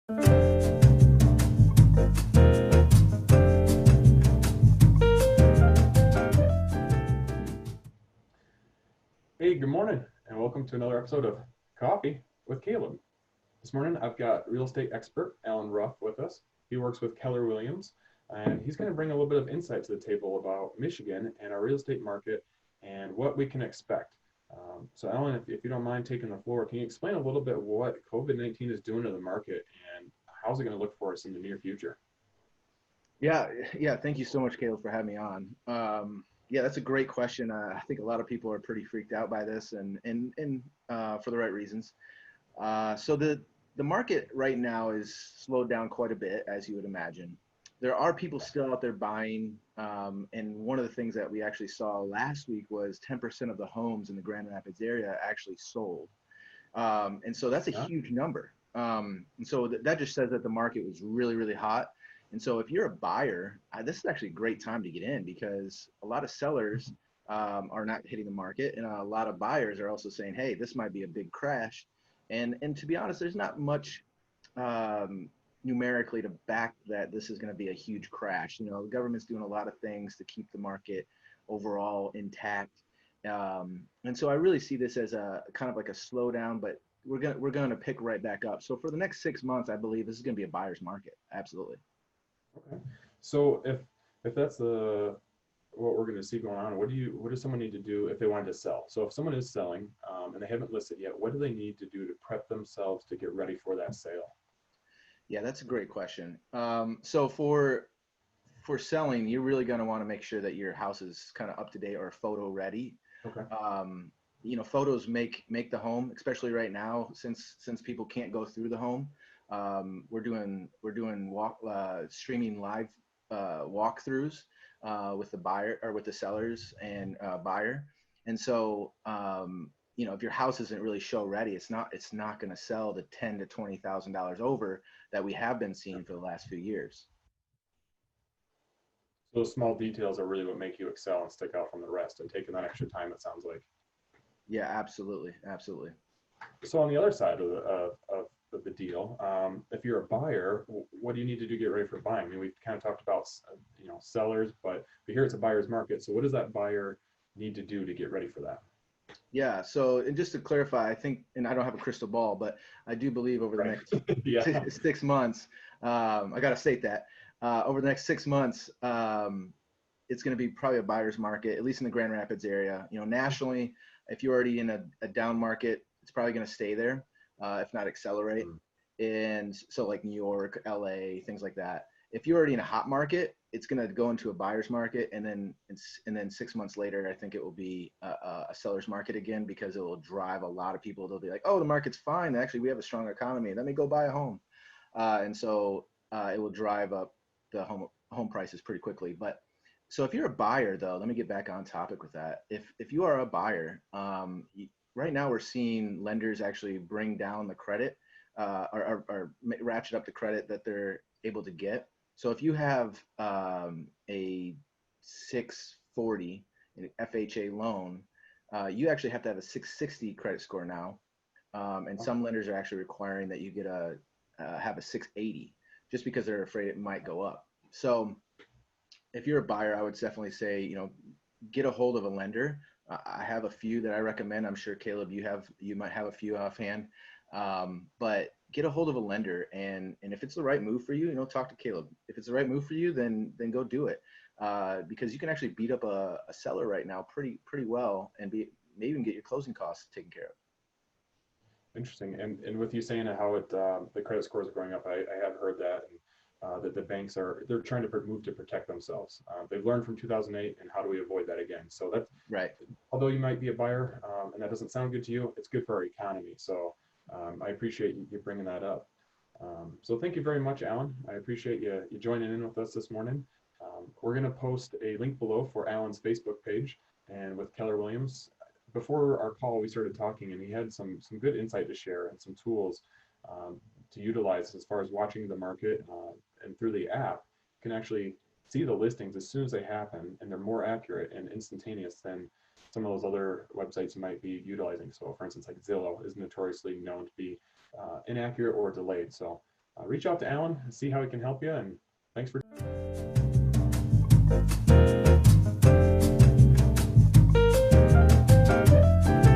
Hey, good morning, and welcome to another episode of Coffee with Caleb. This morning, I've got real estate expert Alan Ruff with us. He works with Keller Williams, and he's going to bring a little bit of insight to the table about Michigan and our real estate market and what we can expect. So, Alan, if you don't mind taking the floor, can you explain a little bit what COVID-19 is doing to the market and how's it going to look for us in the near future? Yeah. Thank you so much, Caleb, for having me on. Yeah, that's a great question. I think a lot of people are pretty freaked out by this, and for the right reasons. So the market right now is slowed down quite a bit, as you would imagine. There are people still out there buying, and one of the things that we actually saw last week was 10% of the homes in the Grand Rapids area actually sold, and so that's a Huh? huge number. And so that just says that the market was really, really hot. And so if you're a buyer, this is actually a great time to get in because a lot of sellers are not hitting the market, and a lot of buyers are also saying, "Hey, this might be a big crash." And to be honest, there's not much numerically to back that this is going to be a huge crash. You know, the government's doing a lot of things to keep the market overall intact. And so I really see this as a kind of like a slowdown, but we're gonna pick right back up. So for the next 6 months, I believe this is going to be a buyer's market. Absolutely. Okay. So if that's the what we're going to see going on, what does someone need to do if they wanted to sell? So if someone is selling and they haven't listed yet, what do they need to do to prep themselves to get ready for that sale? Yeah, that's a great question. So for selling, you're really going to want to make sure that your house is kind of up to date or photo ready. Okay. Um, Photos make the home, especially right now since people can't go through the home. We're doing streaming live walkthroughs with the buyer or with the sellers and buyer. And so if your house isn't really show ready, it's not going to sell the $10,000 to $20,000 over that we have been seeing for the last few years. So those small details are really what make you excel and stick out from the rest and taking that extra time, it sounds like. Yeah, absolutely, absolutely. So on the other side of the deal, if you're a buyer, what do you need to do to get ready for buying? I mean, we've kind of talked about sellers, but here it's a buyer's market. So what does that buyer need to do to get ready for that? Yeah. So, and just to clarify, I think, and I don't have a crystal ball, but I do believe over the Right. next Yeah. 6 months, I got to state that over the next 6 months, it's going to be probably a buyer's market, at least in the Grand Rapids area. You know, nationally, if you're already in a down market, it's probably going to stay there, if not accelerate. Mm. And so, like New York, LA, things like that. If you're already in a hot market, it's going to go into a buyer's market, and then 6 months later, I think it will be a seller's market again because it will drive a lot of people. They'll be like, "Oh, the market's fine. Actually, we have a strong economy. Let me go buy a home," and so it will drive up the home prices pretty quickly. But so if you're a buyer, though, let me get back on topic with that. If you are a buyer, right now we're seeing lenders actually bring down the credit or ratchet up the credit that they're able to get. So if you have a 640 FHA loan, you actually have to have a 660 credit score now, and Oh, some lenders are actually requiring that you have a 680 just because they're afraid it might go up. So if you're a buyer, I would definitely say, get a hold of a lender. I have a few that I recommend. I'm sure Caleb, you might have a few offhand, but get a hold of a lender, and if it's the right move for you, talk to Caleb. If it's the right move for you, then go do it, because you can actually beat up a seller right now pretty well, and maybe even get your closing costs taken care of. interesting. And with you saying how the credit scores are going up, I have heard that, and that the banks they're trying to move to protect themselves. They've learned from 2008, and how do we avoid that again? So that, Right. although you might be a buyer, and that doesn't sound good to you, it's good for our economy. So I appreciate you bringing that up. So thank you very much, Alan. I appreciate you joining in with us this morning. We're going to post a link below for Alan's Facebook page and with Keller Williams. Before our call, we started talking, and he had some good insight to share and some tools to utilize as far as watching the market, and through the app, you can actually see the listings as soon as they happen, and they're more accurate and instantaneous than some of those other websites you might be utilizing. So, for instance, like Zillow is notoriously known to be inaccurate or delayed. So reach out to Alan and see how he can help you. And thanks for